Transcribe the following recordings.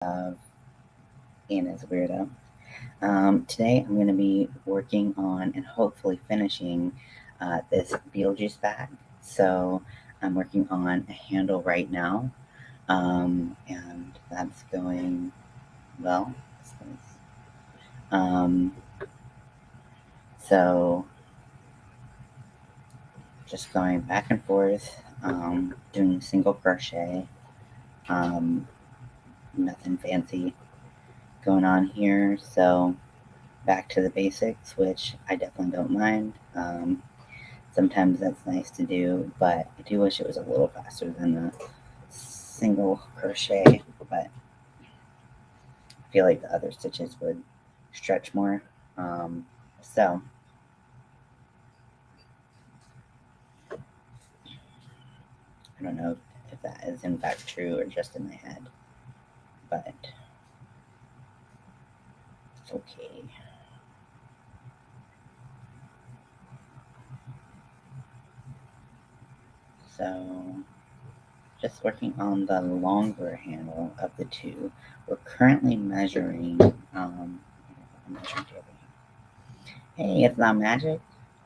of IansWeirdoEmporium. Today I'm going to be working on and hopefully finishing this Beetlejuice bag. So I'm working on a handle right now, and that's going well. Um, so just going back and forth, doing single crochet, nothing fancy going on here. So back to the basics, which I definitely don't mind. Sometimes that's nice to do, but I do wish it was a little faster than the single crochet, but I feel like the other stitches would stretch more. So I don't know if that is in fact true or just in my head, but it's okay. So just working on the longer handle of the two. We're currently measuring. Hey, it's not magic.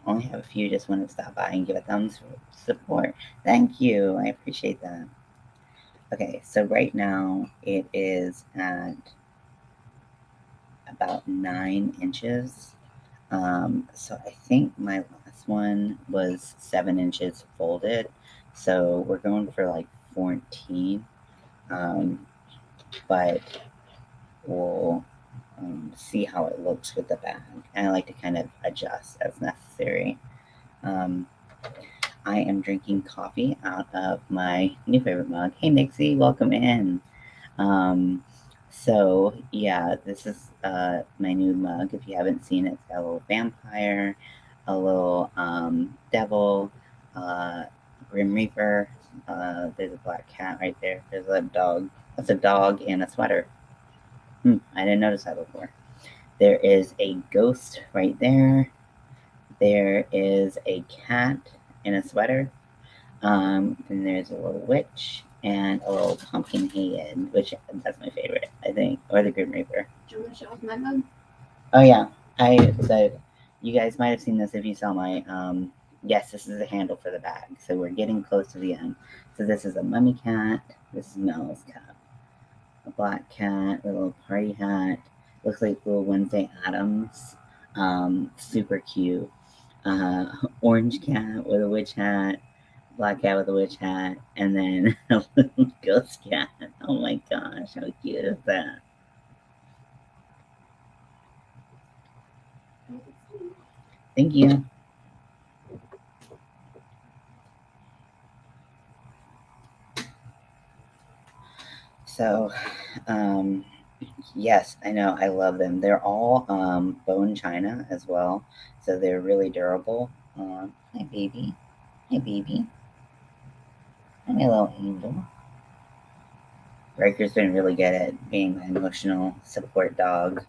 Only have a few. Just want to stop by and give a thumbs support. Thank you. I appreciate that. Okay, so right now it is at about 9 inches. So I think my last one was 7 inches folded. So we're going for like 14. But we'll see how it looks with the bag. And I like to kind of adjust as necessary. I am drinking coffee out of my new favorite mug. Hey, Nixie, welcome in. So, yeah, this is my new mug. If you haven't seen it, it's got a little vampire, a little devil, Grim Reaper. There's a black cat right there. There's a dog. That's a dog in a sweater. I didn't notice that before. There is a ghost right there. There is a cat in a sweater. Then there's a little witch and a little pumpkin head, which that's my favorite, I think, or the Grim Reaper. Do you want to show off my mug? Oh yeah, so you guys might have seen this if you saw my yes, this is a handle for the bag, so we're getting close to the end. So this is a mummy cat. This is Mel's cat. A black cat with a little party hat. Looks like little Wednesday Addams. Super cute. Orange cat with a witch hat. Black cat with a witch hat. And then a little ghost cat. Oh my gosh, how cute is that? Thank you. So, yes, I know. I love them. They're all bone china as well, so they're really durable. Hi, baby. Hi, baby. Hi, my little angel. Riker's been really good at being my emotional support dog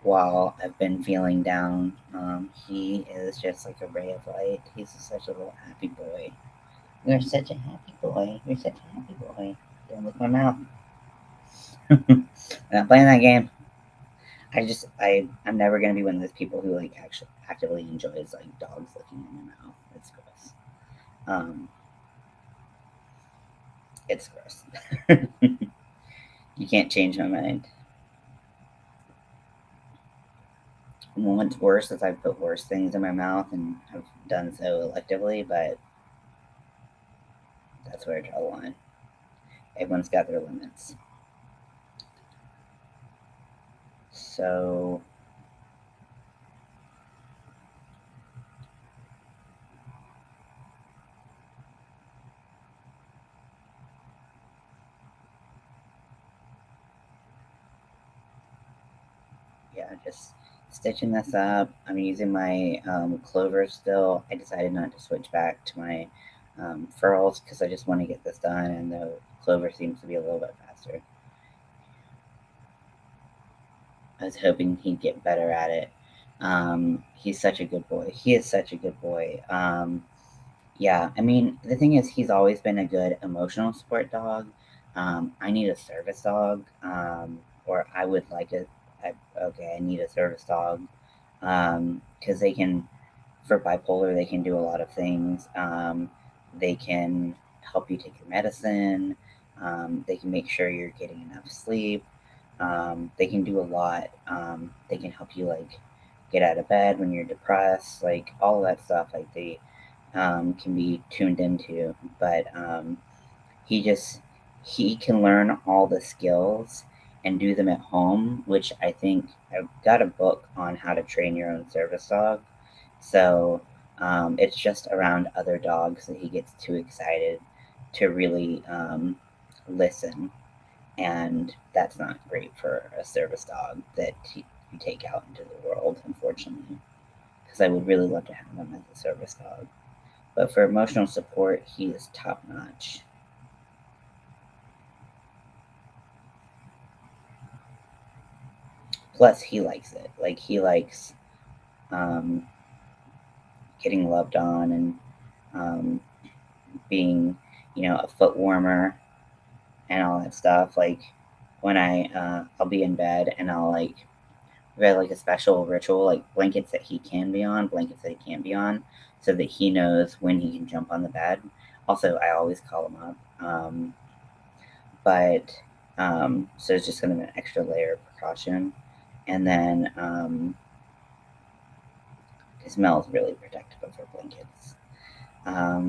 while I've been feeling down. He is just like a ray of light. He's just such a little happy boy. You're such a happy boy. You're such a happy boy. Don't lick my mouth. I'm not playing that game. I'm never gonna be one of those people who like actually actively enjoys like dogs licking in their mouth. It's gross. It's gross. You can't change my mind. What's worse is I've put worse things in my mouth and I've done so electively, but that's where I draw the line. Everyone's got their limits. So yeah, just stitching this up. I'm using my clover still. I decided not to switch back to my furls because I just want to get this done, and the clover seems to be a little bit faster. I was hoping he'd get better at it. He's such a good boy. He is such a good boy. Yeah, I mean, the thing is, he's always been a good emotional support dog, I need a service dog, or I would like it. I need a service dog because they can, for bipolar, they can do a lot of things. They can help you take your medicine. They can make sure you're getting enough sleep. They can do a lot. They can help you like get out of bed when you're depressed, like all of that stuff. Like they can be tuned into, but he just he can learn all the skills and do them at home, which I think I've got a book on how to train your own service dog. So it's just around other dogs that he gets too excited to really listen, and that's not great for a service dog that you take out into the world, unfortunately. Because I would really love to have him as a service dog, but for emotional support, he is top notch. Plus, he likes it. Like he likes um, getting loved on and um, being, a foot warmer and all that stuff. Like when I'll be in bed and I'll like we have like a special ritual, like blankets that he can be on, blankets that he can't be on, so that he knows when he can jump on the bed. Also, I always call him up, but so it's just kind of an extra layer of precaution. And then his smell is really protective of her blankets. Let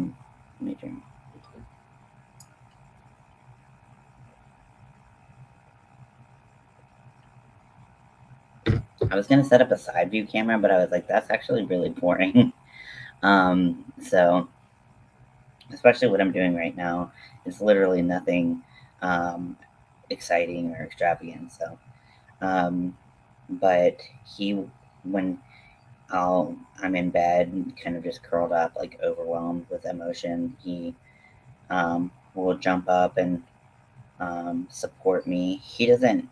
me drink. I was gonna set up a side view camera, but I was like, that's actually really boring. So especially what I'm doing right now is literally nothing um, exciting or extravagant. So, um, but he, when I'm in bed, kind of just curled up, like overwhelmed with emotion, he will jump up and support me. He doesn't.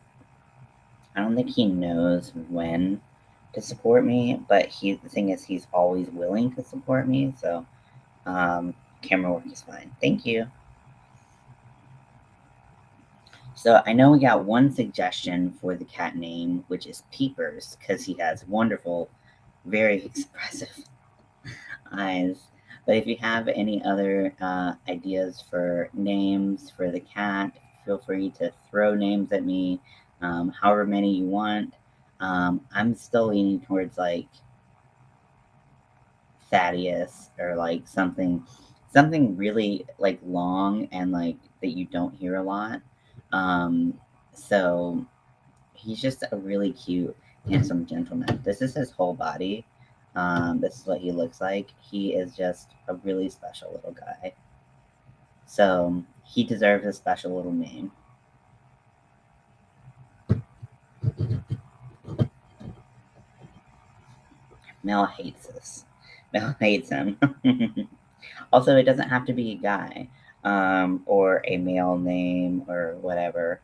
I don't think he knows when to support me, but the thing is, he's always willing to support me. So, camera work is fine. Thank you. So I know we got one suggestion for the cat name, which is Peepers, because he has wonderful, very expressive eyes. But if you have any other ideas for names for the cat, feel free to throw names at me, however many you want. I'm still leaning towards like Thaddeus or like something really like long and like that you don't hear a lot. Um, so he's just a really cute, handsome gentleman. This is his whole body. This is what he looks like. He is just a really special little guy. So he deserves a special little name. Mel hates this. Mel hates him. Also, it doesn't have to be a guy or a male name or whatever.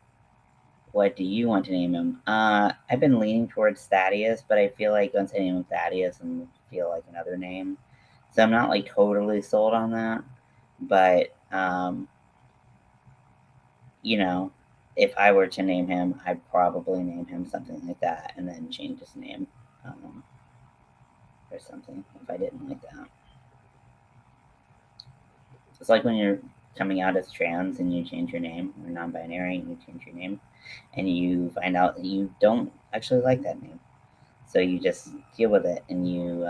What do you want to name him? I've been leaning towards Thaddeus, but I feel like once I name him Thaddeus, and feel like another name. So I'm not like totally sold on that. But you know, if I were to name him, I'd probably name him something like that, and then change his name um, or something if I didn't like that. It's like when you're coming out as trans and you change your name, or non-binary and you change your name, and you find out that you don't actually like that name. So you just deal with it and you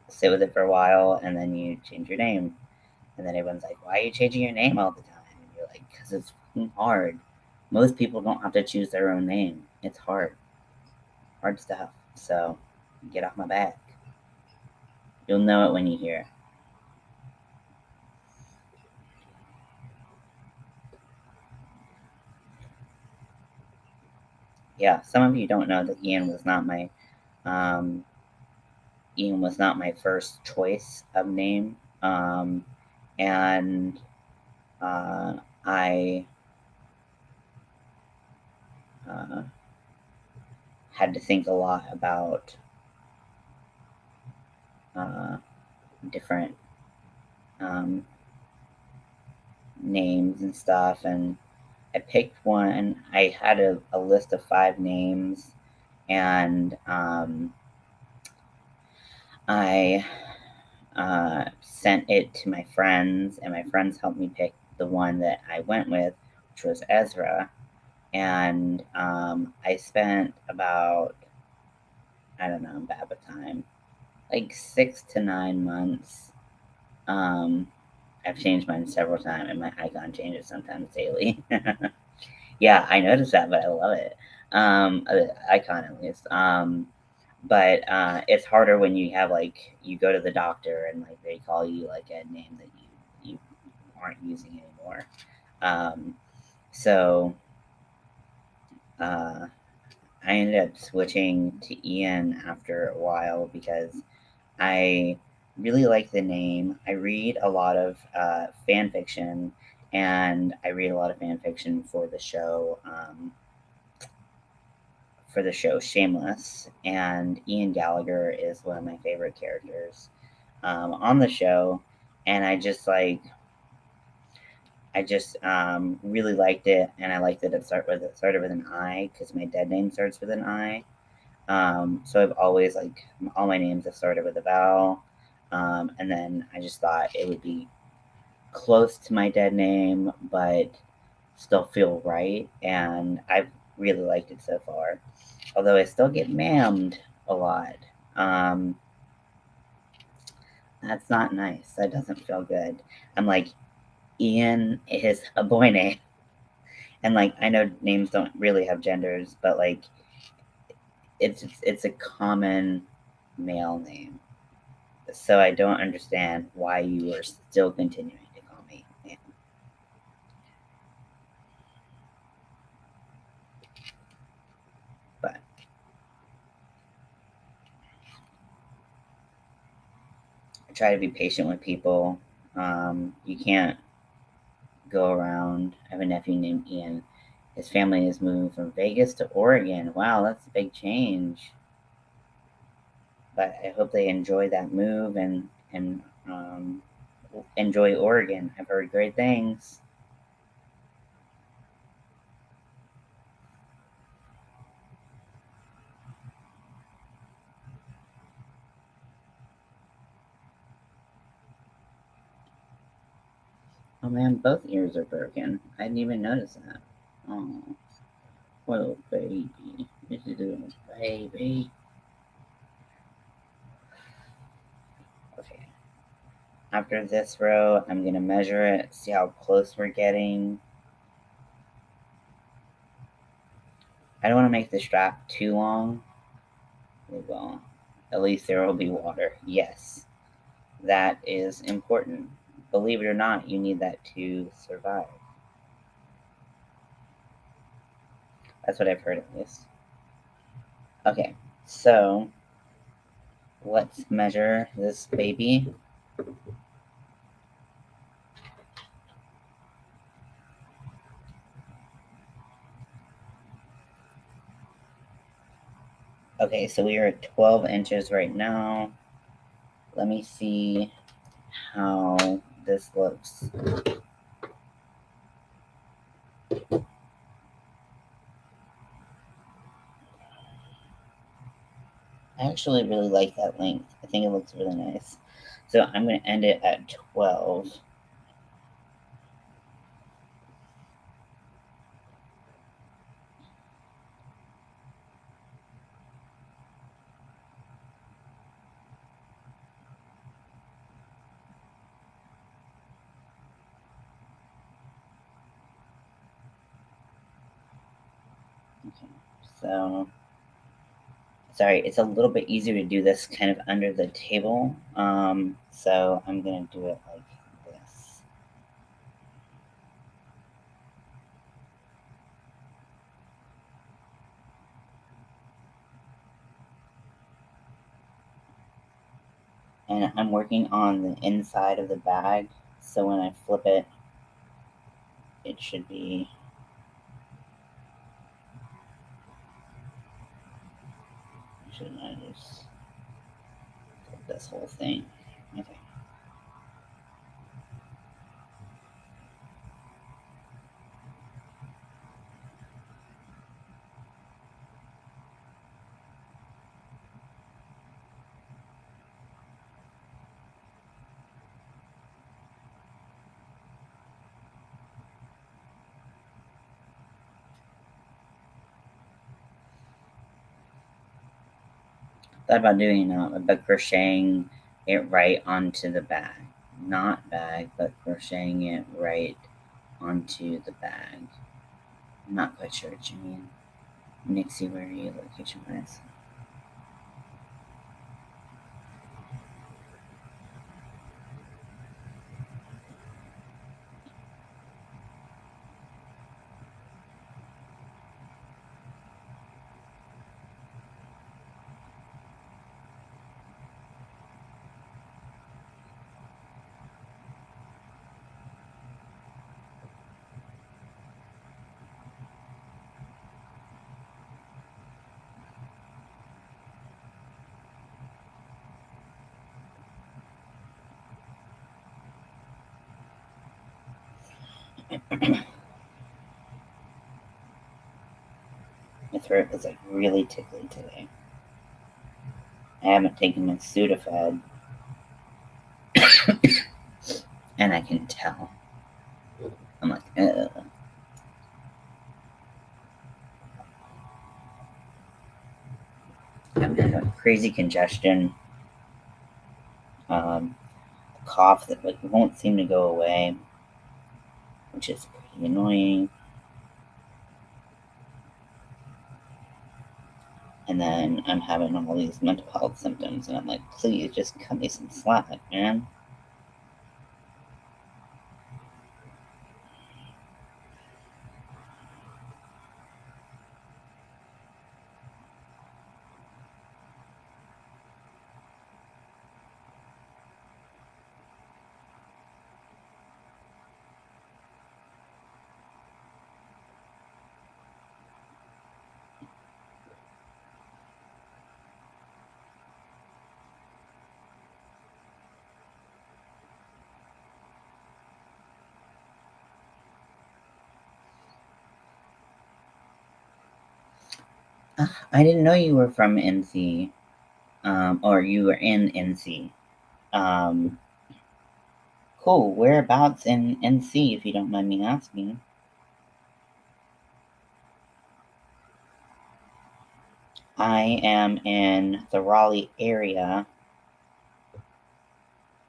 sit with it for a while, and then you change your name. And then everyone's like, "Why are you changing your name all the time?" And you're like, "Because it's hard. Most people don't have to choose their own name. It's hard stuff. So get off my back. You'll know it when you hear it." Yeah, some of you don't know that um, Ian was not my first choice of name, and uh, I uh, had to think a lot about uh, different um, names and stuff, and I picked one. I had a list of 5 names, and I sent it to my friends, and my friends helped me pick the one that I went with, which was Ezra. And I spent about, I don't know, I'm bad with time, like 6 to 9 months. I've changed mine several times, and my icon changes sometimes daily. Yeah, I noticed that, but I love it. Icon at least. But it's harder when you have like you go to the doctor and like they call you like a name that you aren't using anymore. So uh, I ended up switching to Ian after a while because I really like the name. I read a lot of fan fiction, and I read a lot of fan fiction for the show. Shameless, and Ian Gallagher is one of my favorite characters on the show, and I just really liked it, and I liked that it started with an I because my dead name starts with an I. So I've always like all my names have started with a vowel, and then I just thought it would be close to my dead name, but still feel right, and I've really liked it so far. Although I still get mammed a lot. Um, that's not nice. That doesn't feel good. I'm like, Ian is a boy name. And like, I know names don't really have genders, but like, it's a common male name. So I don't understand why you are still continuing to call me Ian. But I try to be patient with people. You can't go around. I have a nephew named Ian. His family is moving from Vegas to Oregon. Wow, that's a big change. But I hope they enjoy that move and enjoy Oregon. I've heard great things. Oh man, both ears are broken. I didn't even notice that. Oh, what a baby. This is a baby. Okay. After this row, I'm gonna measure it, see how close we're getting. I don't want to make the strap too long. Well, at least there will be water. Yes, that is important. Believe it or not, you need that to survive. That's what I've heard at least. Okay, so let's measure this baby. Okay, so we are at 12 inches right now. Let me see how this looks. I actually really like that length. I think it looks really nice. So I'm going to end it at 12. Okay, so sorry, it's a little bit easier to do this kind of under the table. So I'm going to do it like this. And I'm working on the inside of the bag, so when I flip it, it should be. Should I just flip this whole thing? Okay. Thought about doing but crocheting it right onto the bag. Not bag, but crocheting it right onto the bag. I'm not quite sure what you mean. Nixie, where are you location wise? My throat is like really tickly today. I haven't taken my Sudafed, and I can tell. I'm like, ugh. I'm having crazy congestion, cough that like won't seem to go away, which is pretty annoying. And then I'm having all these mental health symptoms, and I'm like, please just cut me some slack, man. I didn't know you were from NC, or you were in NC. Um, cool. Whereabouts in NC, if you don't mind me asking? I am in the Raleigh area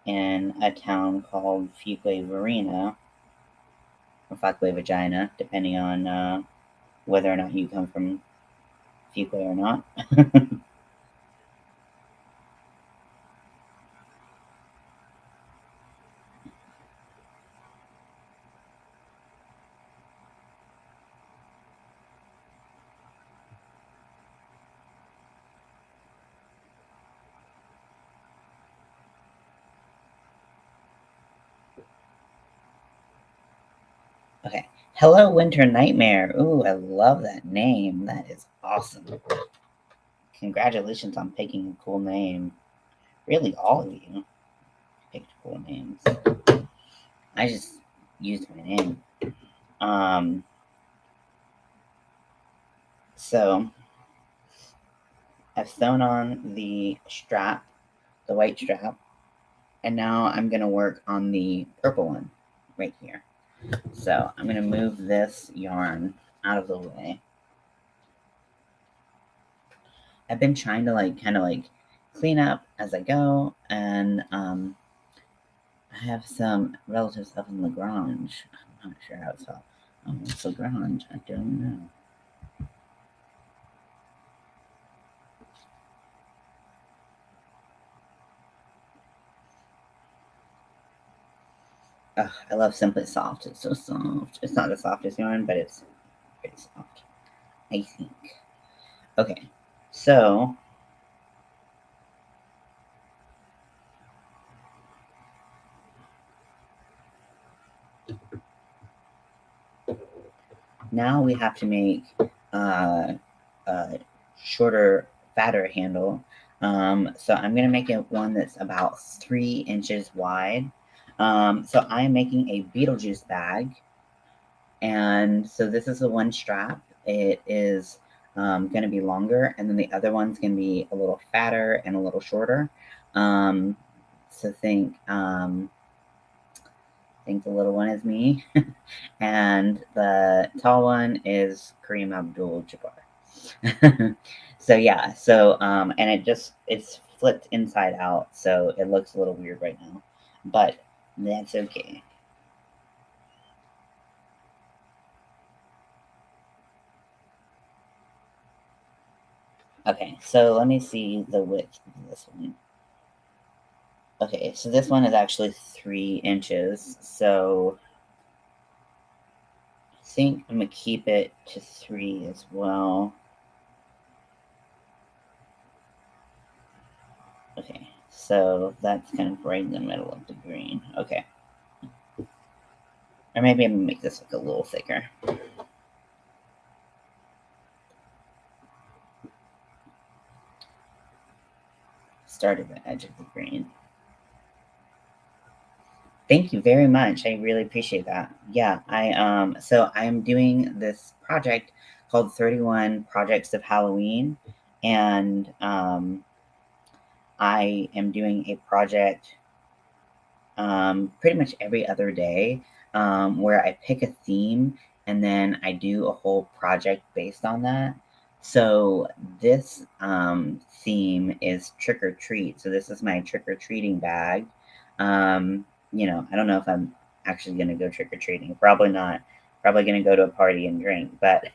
in a town called Fuquay Varina, or Fuquay Vagina, depending on whether or not you come from Fuquay or not. Okay. Hello, Winter Nightmare. Ooh, I love that name. That is awesome. Congratulations on picking a cool name. Really, all of you picked cool names. I just used my name. Um, so I've sewn on the strap, the white strap, and now I'm gonna work on the purple one right here. So I'm gonna move this yarn out of the way. I've been trying to like kind of like clean up as I go, and I have some relative stuff in Lagrange. I'm not sure how it's spelled. Oh, it's Lagrange. I don't know. Ugh, I love Simply Soft. It's so soft. It's not the softest yarn, but it's pretty soft, I think. Okay, so now we have to make a shorter, fatter handle. So I'm gonna make it one that's about 3 inches wide. So I'm making a Beetlejuice bag, and so this is the one strap. It is going to be longer, and then the other one's going to be a little fatter and a little shorter. So think the little one is me, and the tall one is Kareem Abdul-Jabbar. So yeah, and it's flipped inside out, so it looks a little weird right now, but that's okay. Okay, so let me see the width of this one. Okay, so this one is actually 3 inches, so I think I'm gonna keep it to 3 as well. Okay, so that's kind of right in the middle of the green. Okay. Or maybe I'm gonna make this look a little thicker. Start at the edge of the green. Thank you very much. I really appreciate that. Yeah, so I'm doing this project called 31 Projects of Halloween, and I am doing a project pretty much every other day, where I pick a theme and then I do a whole project based on that. So this theme is trick or treat. So this is my trick or treating bag. I don't know if I'm actually going to go trick or treating. Probably not. Probably going to go to a party and drink, but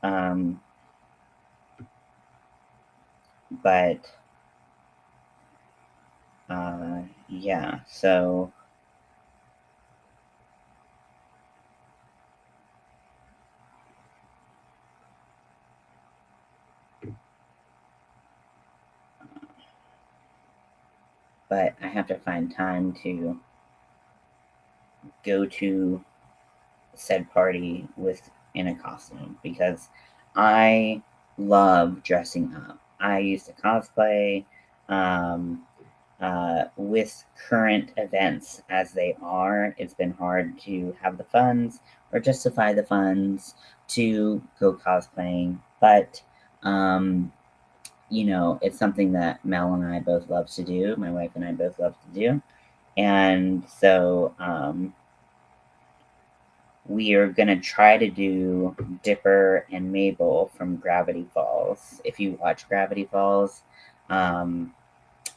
um, but yeah. So but I have to find time to go to said party with in a costume because I love dressing up. I used to cosplay with current events as they are. It's been hard to have the funds or justify the funds to go cosplaying, but um, it's something that Mel and I both love to do. My wife and I both love to do, and so we are gonna try to do Dipper and Mabel from Gravity Falls. If you watch Gravity Falls, um,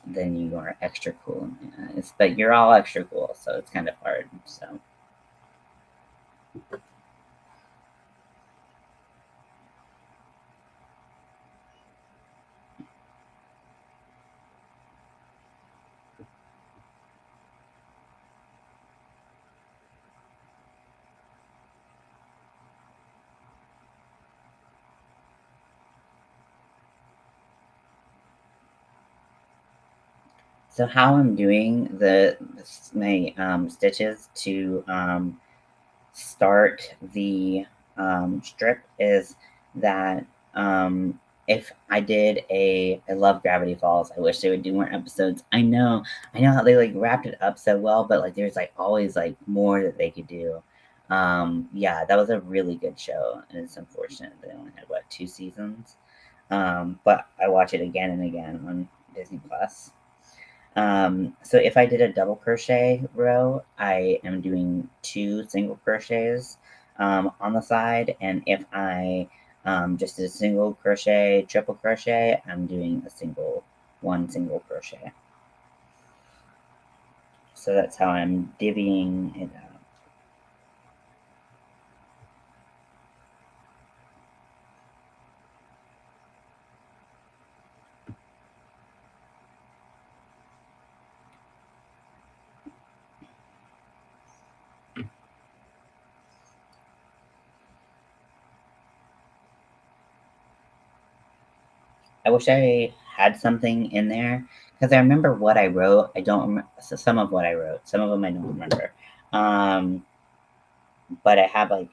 then you are extra cool in my eyes. But you're all extra cool, so it's kind of hard. So how I'm doing my stitches to start the strip is that if I did I love Gravity Falls. I wish they would do more episodes. I know how they like wrapped it up so well, but like there's like always like more that they could do. Yeah, that was a really good show, and it's unfortunate they only had what 2 seasons. But I watch it again and again on Disney Plus. So if I did a double crochet row, I am doing 2 single crochets on the side, and if I just did a single crochet, triple crochet, I'm doing one single crochet. So that's how I'm divvying it up. I wish I had something in there because I remember what I wrote. I don't remember some of what I wrote. Some of them I don't remember. Um, but I have a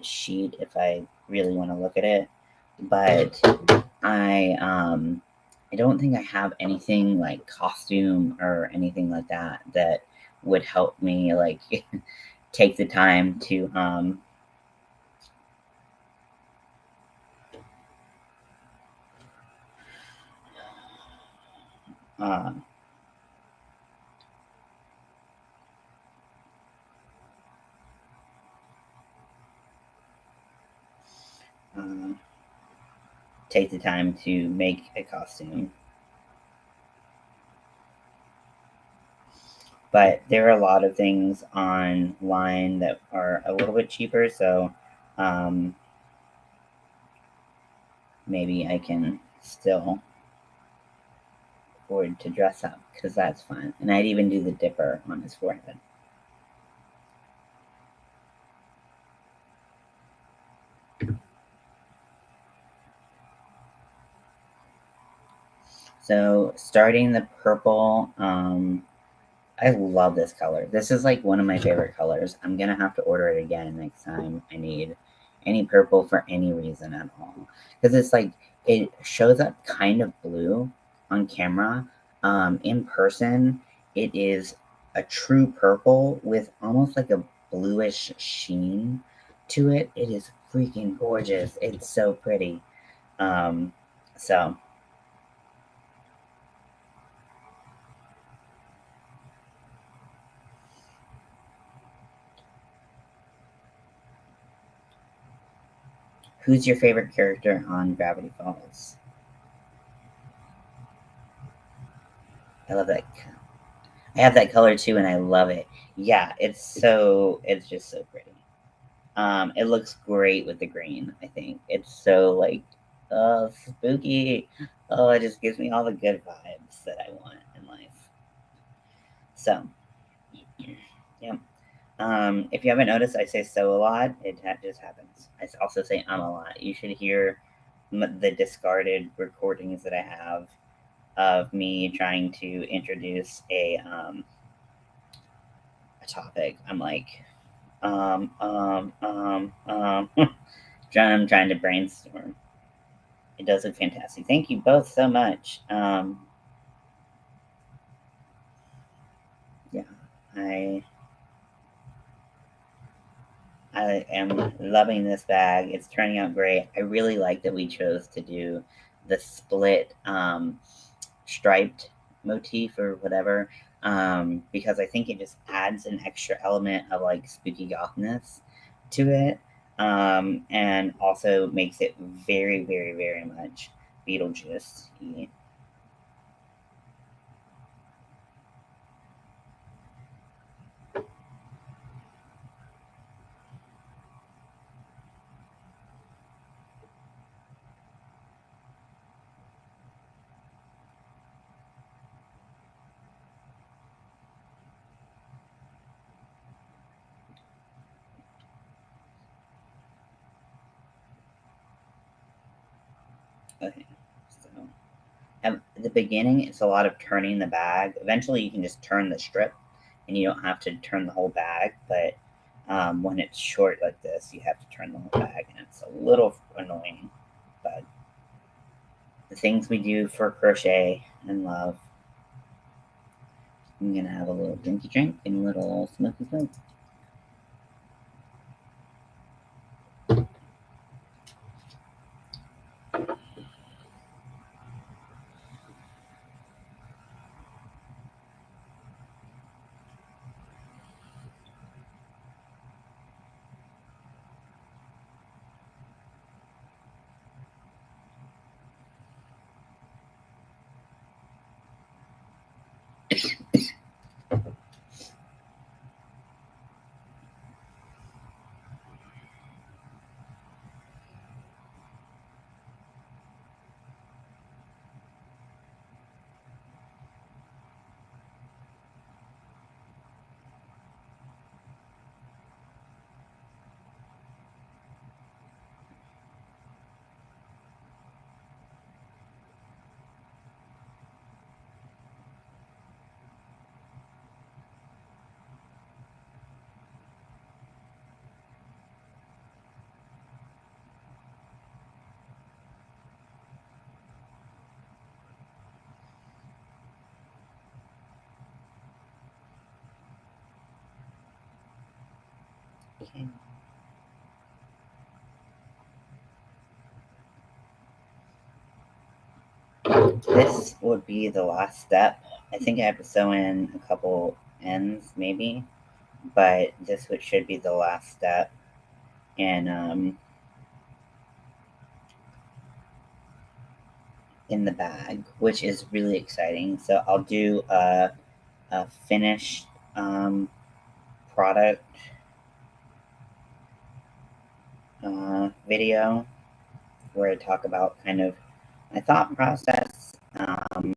sheet if I really want to look at it. But I don't think I have anything like costume or anything like that that would help me like take the time to uh, uh, take the time to make a costume. But there are a lot of things online that are a little bit cheaper, so maybe I can still afford to dress up because that's fun. And I'd even do the dipper on his forehead. So starting the purple, I love this color. This is like one of my favorite colors. I'm gonna have to order it again next time I need any purple for any reason at all. Because it's like it shows up kind of blue on camera. In person, it is a true purple with almost like a bluish sheen to it. It is freaking gorgeous. It's so pretty. Um, so who's your favorite character on Gravity Falls? I love that. I have that color too, and I love it. Yeah, it's just so pretty. It looks great with the green. I think it's so like, spooky. Oh, it just gives me all the good vibes that I want in life. So, yeah. If you haven't noticed, I say so a lot. Just happens. I also say a lot. You should hear the discarded recordings that I have of me trying to introduce a topic. I'm like, I'm trying to brainstorm. It does look fantastic. Thank you both so much. Yeah, I I am loving this bag. It's turning out great. I really like that we chose to do the split striped motif or whatever, because I think it just adds an extra element of like spooky gothness to it, and also makes it very, very, very much Beetlejuice. Okay, so at the beginning, it's a lot of turning the bag. Eventually, you can just turn the strip, and you don't have to turn the whole bag. But when it's short like this, you have to turn the whole bag, and it's a little annoying. But the things we do for crochet and love. I'm gonna have a little drinky drink and a little smoky smoke. Okay. This would be the last step. I think I have to sew in a couple ends, maybe, but should be the last step. And in the bag, which is really exciting. So I'll do a finished product video where I talk about kind of my thought process, how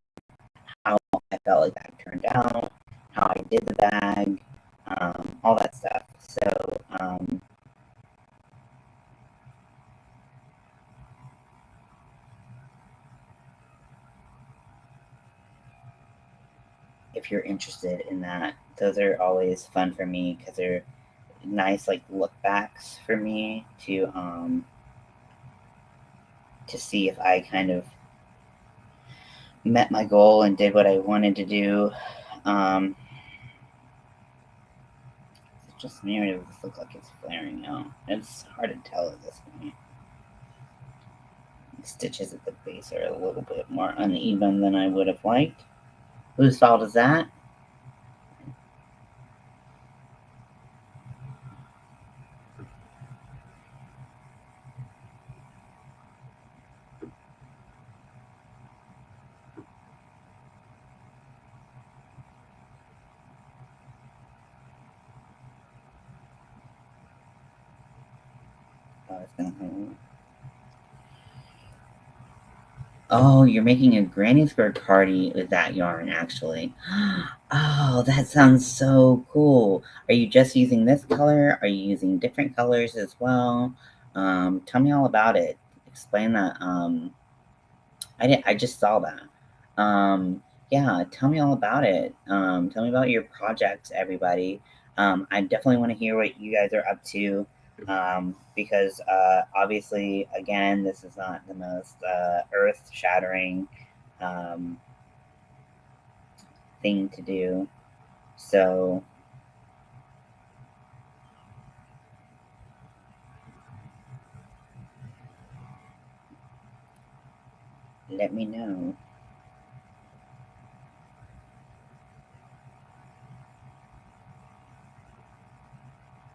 I felt like that turned out, how I did the bag, all that stuff. So if you're interested in that, those are always fun for me because they're nice like look backs for me to see if I kind of met my goal and did what I wanted to do. Um, it's just me, or does this look like it's flaring out? It's hard to tell at this point. The stitches at the base are a little bit more uneven than I would have liked. Whose fault is that? Oh, it's gonna hurt. Oh, you're making a granny square party with that yarn, actually. Oh, that sounds so cool. Are you just using this color? Are you using different colors as well? Tell me all about it. Explain that. I just saw that. Yeah, tell me all about it. Tell me about your projects, everybody. I definitely want to hear what you guys are up to. Because obviously, again, this is not the most earth shattering um, thing to do. So let me know.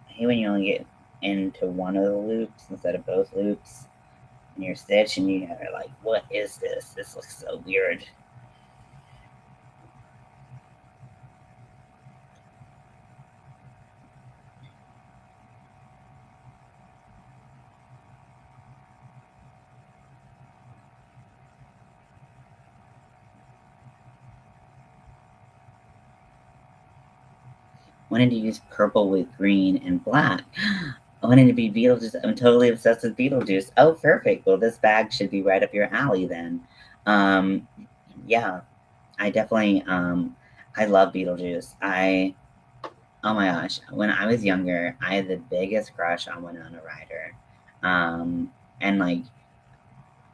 I hate when you only get into one of the loops instead of both loops in your stitch, and you are like, what is this? This looks so weird. Wanted to use purple with green and black. I wanted to be Beetlejuice. I'm totally obsessed with Beetlejuice. Oh, perfect. Well, this bag should be right up your alley then. Um, yeah, I definitely, I love Beetlejuice. Oh my gosh, when I was younger, I had the biggest crush on Winona Ryder. And like,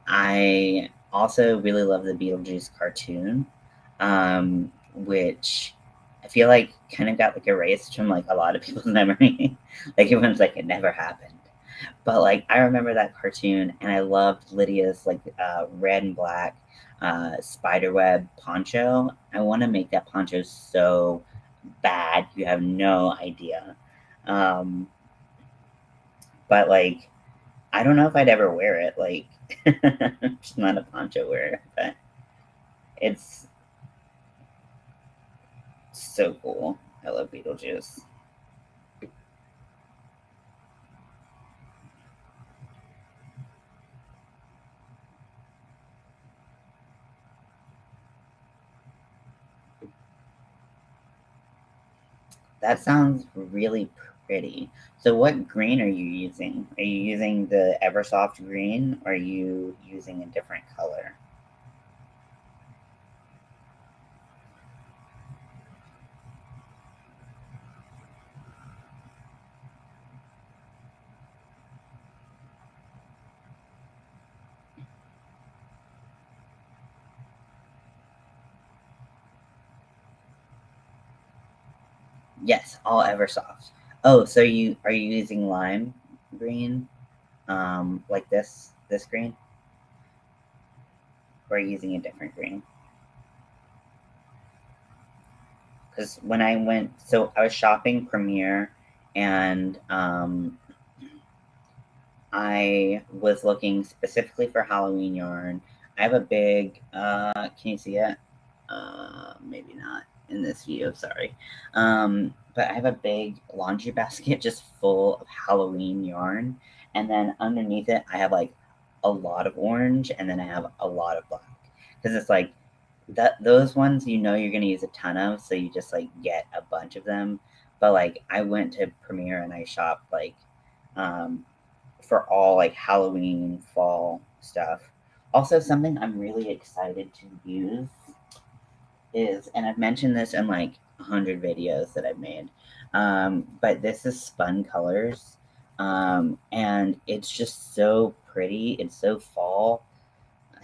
I also really love the Beetlejuice cartoon, which I feel like kind of got like erased from like a lot of people's memory. Like everyone's like it never happened, but like I remember that cartoon, and I loved Lydia's like red and black spiderweb poncho. I want to make that poncho so bad you have no idea. Um, but like I don't know if I'd ever wear it. Like, it's not a poncho wearer, but it's so cool. I love Beetlejuice. That sounds really pretty. So, what green are you using? Are you using the Eversoft green, or are you using a different color? Yes, all Eversoft. Oh, so you are you using lime green, like this green, or are you using a different green? Because when I went, so I was shopping Premiere, and I was looking specifically for Halloween yarn. I have a big, can you see it? Maybe not in this view, sorry. But I have a big laundry basket just full of Halloween yarn. And then underneath it, I have like a lot of orange and then I have a lot of black. Because it's like those ones you're gonna use a ton of, so you just like get a bunch of them. But like I went to Premiere and I shopped like um, for all like Halloween, fall stuff. Also, something I'm really excited to use is, and I've mentioned this in like 100 videos that I've made, but this is Spun Colors, and it's just so pretty. It's so fall.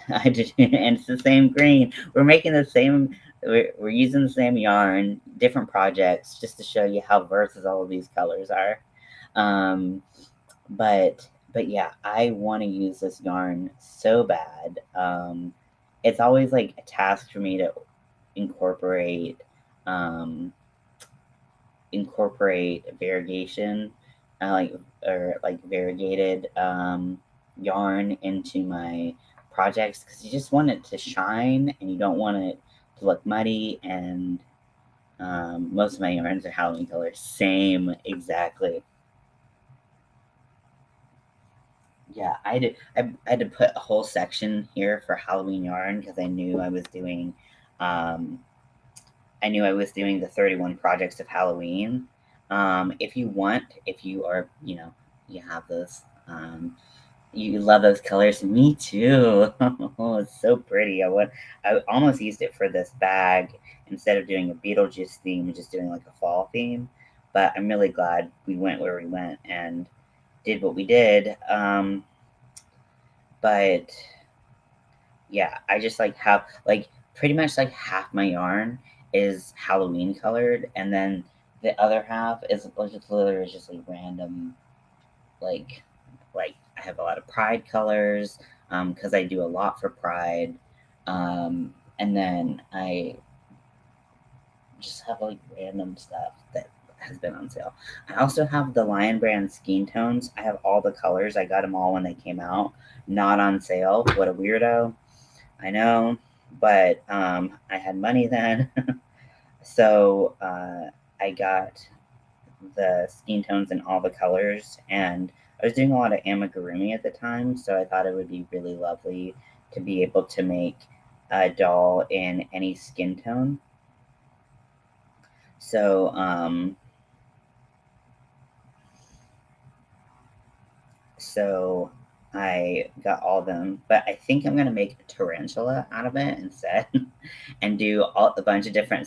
I did, and it's the same green. We're making the same. We're using the same yarn, different projects, just to show you how versatile all of these colors are. Um, but yeah, I want to use this yarn so bad. It's always like a task for me to incorporate um, incorporate variegation, like or like variegated yarn into my projects because you just want it to shine and you don't want it to look muddy. And most of my yarns are Halloween colors, same exactly. Yeah, I had to put a whole section here for Halloween yarn because um, I knew I was doing the 31 projects of Halloween. If you want, if you are, you have those, you love those colors. Me too. Oh, it's so pretty. I almost used it for this bag instead of doing a Beetlejuice theme, just doing like a fall theme. But I'm really glad we went where we went and did what we did. But yeah, I just like have like pretty much like half my yarn is Halloween colored, and then the other half is like it's literally just like random, like I have a lot of Pride colors because I do a lot for Pride, and then I just have like random stuff that has been on sale. I also have the Lion Brand skin tones. I have all the colors. I got them all when they came out, not on sale. What a weirdo. I know, but I had money then. So I got the skin tones in all the colors, and I was doing a lot of amigurumi at the time, so I thought it would be really lovely to be able to make a doll in any skin tone. So so I got all of them, but I think I'm gonna make a tarantula out of it instead, and do a bunch of different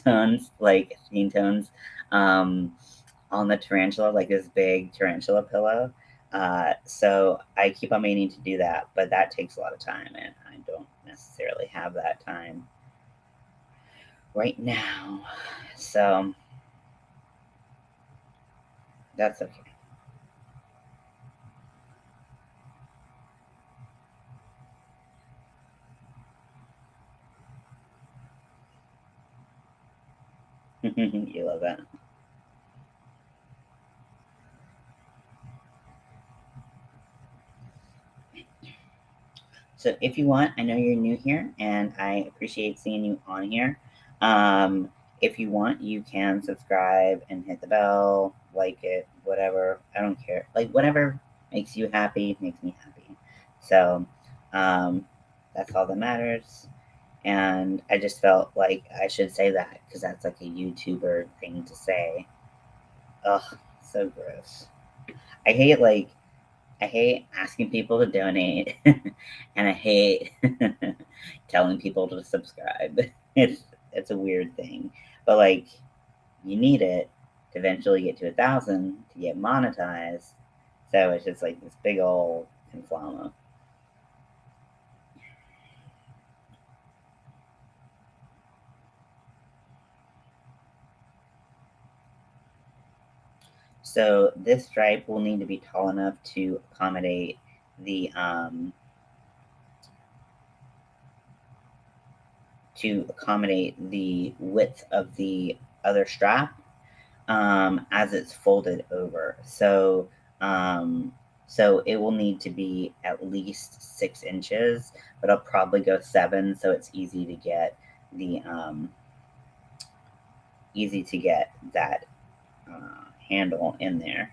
tones, like skin tones, um, on the tarantula, like this big tarantula pillow. So I keep on meaning to do that, but that takes a lot of time, and I don't necessarily have that time right now. So that's okay. You love that. So if you want, I know you're new here, and I appreciate seeing you on here. Um, if you want, you can subscribe and hit the bell, like it, whatever. I don't care. Like whatever makes you happy makes me happy. So um, that's all that matters. And I just felt like I should say that because that's like a YouTuber thing to say. Ugh, so gross. I hate like I hate asking people to donate, and I hate telling people to subscribe. It's a weird thing, but like you need it to eventually get to 1,000 to get monetized. So it's just like this big old conflama. So this stripe will need to be tall enough the to accommodate the width of the other strap as it's folded over. So um, So it will need to be at least 6 inches, but I'll probably go 7 so it's easy to get the that handle in there.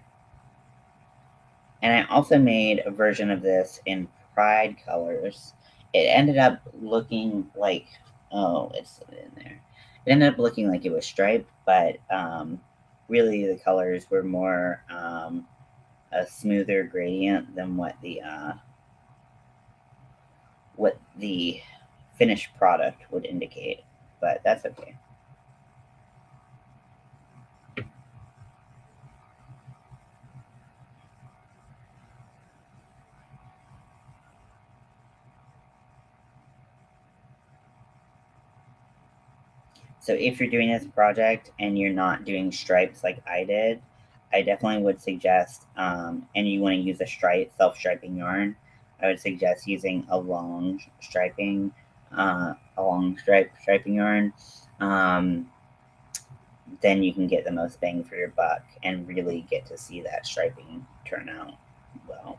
And I also made a version of this in Pride colors. It ended up looking like, oh, it's in there. It ended up looking like it was striped, but really the colors were more a smoother gradient than what the finished product would indicate. But that's okay. So if you're doing this project and you're not doing stripes like I did, I definitely would suggest, and you want to use a self-striping yarn, I would suggest using a long striping, striping yarn. Then you can get the most bang for your buck and really get to see that striping turn out well.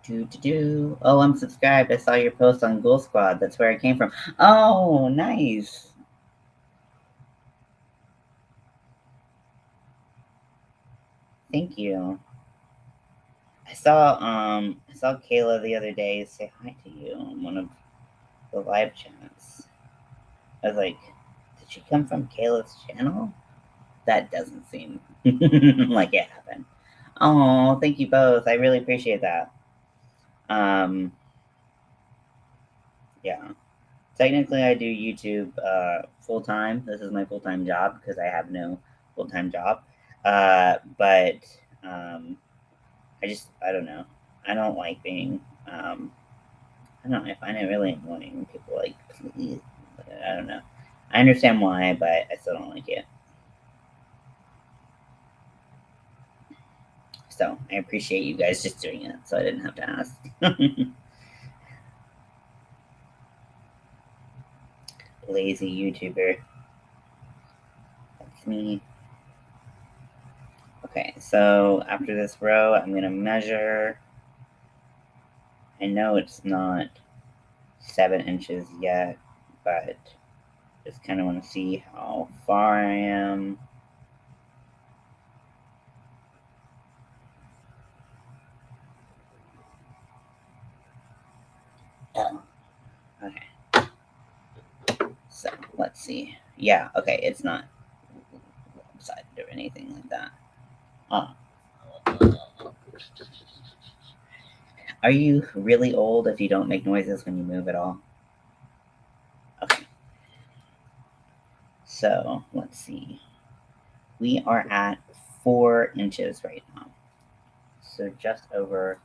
Oh, I'm subscribed. I saw your post on Ghoul Squad. That's where I came from. Oh, nice. Thank you. I saw Kayla the other day say hi to you on one of the live chats. I was like, did she come from Kayla's channel? That doesn't seem like it happened. Oh, thank you both. I really appreciate that. Yeah. Technically, I do YouTube full time. This is my full time job because I have no full time job. But I don't know. I don't like being, I don't know. I find it really annoying when people like, please. I don't know. I understand why, but I still don't like it. So I appreciate you guys just doing it so I didn't have to ask. Lazy YouTuber. That's me. Okay, so after this row, I'm gonna measure. I know it's not 7 inches yet, but just kind of want to see how far I am. Oh, okay. So let's see. Yeah, okay, it's not lopsided or anything like that. Are you really old if you don't make noises when you move at all? Okay. So let's see. We are at 4 inches right now. So just over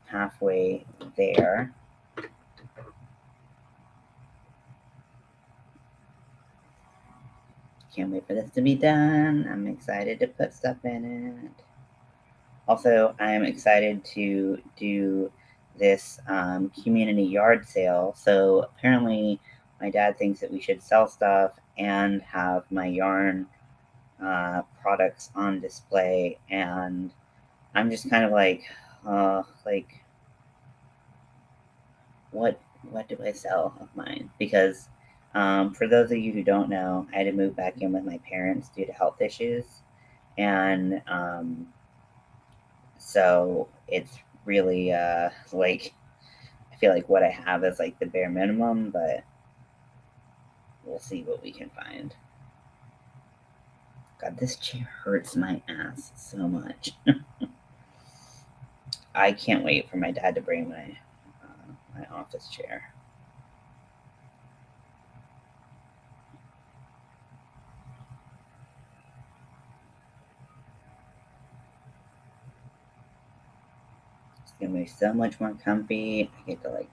halfway there. Can't wait for this to be done. I'm excited to put stuff in it. Also, I'm excited to do this community yard sale. So apparently, my dad thinks that we should sell stuff and have my yarn products on display. And I'm just kind of like, what do I sell of mine? Because for those of you who don't know, I had to move back in with my parents due to health issues, and so it's really like I feel like what I have is like the bare minimum, but we'll see what we can find. God, this chair hurts my ass so much. I can't wait for my dad to bring my office chair. It's gonna be so much more comfy. I get to like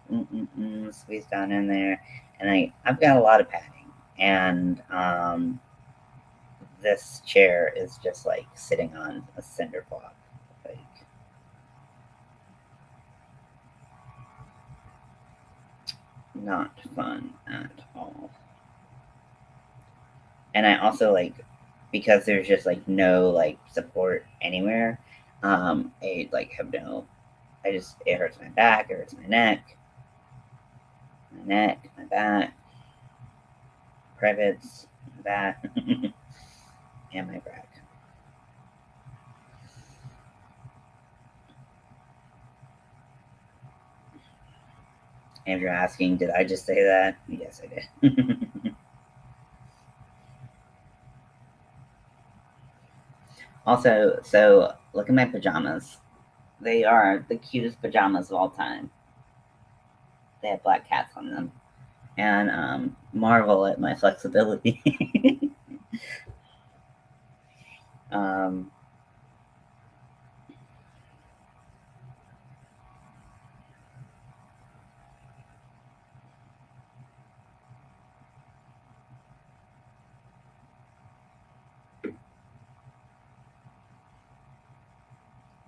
squeeze down in there, and I've got a lot of padding, and this chair is just like sitting on a cinder block. Like, not fun at all. And I also like, because there's just like no like support anywhere. I like have no. It hurts my back, it hurts my neck, my back, privates, my back, and my back. And if you're asking, did I just say that? Yes, I did. Also, so look at my pajamas. They are the cutest pajamas of all time. They have black cats on them. And marvel at my flexibility. um,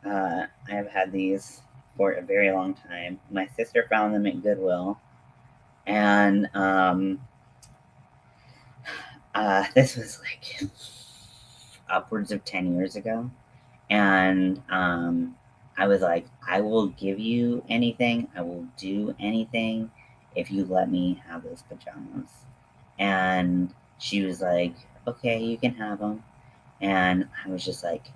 I have had these for a very long time. My sister found them at Goodwill, and this was like upwards of 10 years ago. And I was like, I will give you anything, I will do anything if you let me have those pajamas. And she was like, okay, you can have them. And I was just like,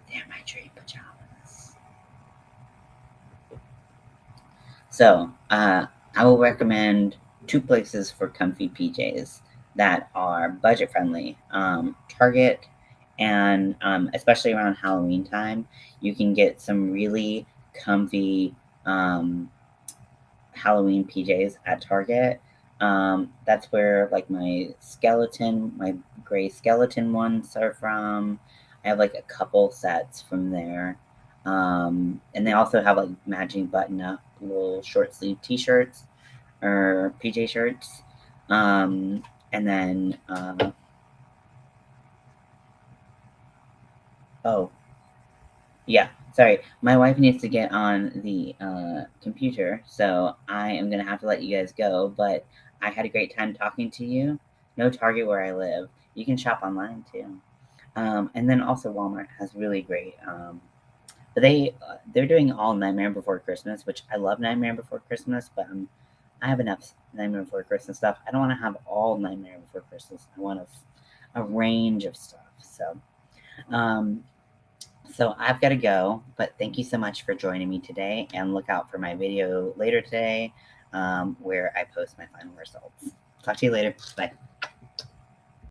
they're my dream pajamas. So I will recommend two places for comfy PJs that are budget friendly. Target, and especially around Halloween time, you can get some really comfy Halloween PJs at Target. That's where like my gray skeleton ones are from. I have like a couple sets from there. And they also have like matching button up little short sleeve t-shirts or PJ shirts. And then, oh, yeah, sorry. My wife needs to get on the computer, so I am going to have to let you guys go. But I had a great time talking to you. No Target where I live. You can shop online too. And then also Walmart has really great. But they're doing all Nightmare Before Christmas, which I love Nightmare Before Christmas, but I have enough Nightmare Before Christmas stuff. I don't want to have all Nightmare Before Christmas. I want a range of stuff. Um, so I've got to go, but thank you so much for joining me today, and look out for my video later today where I post my final results. Talk to you later. Bye.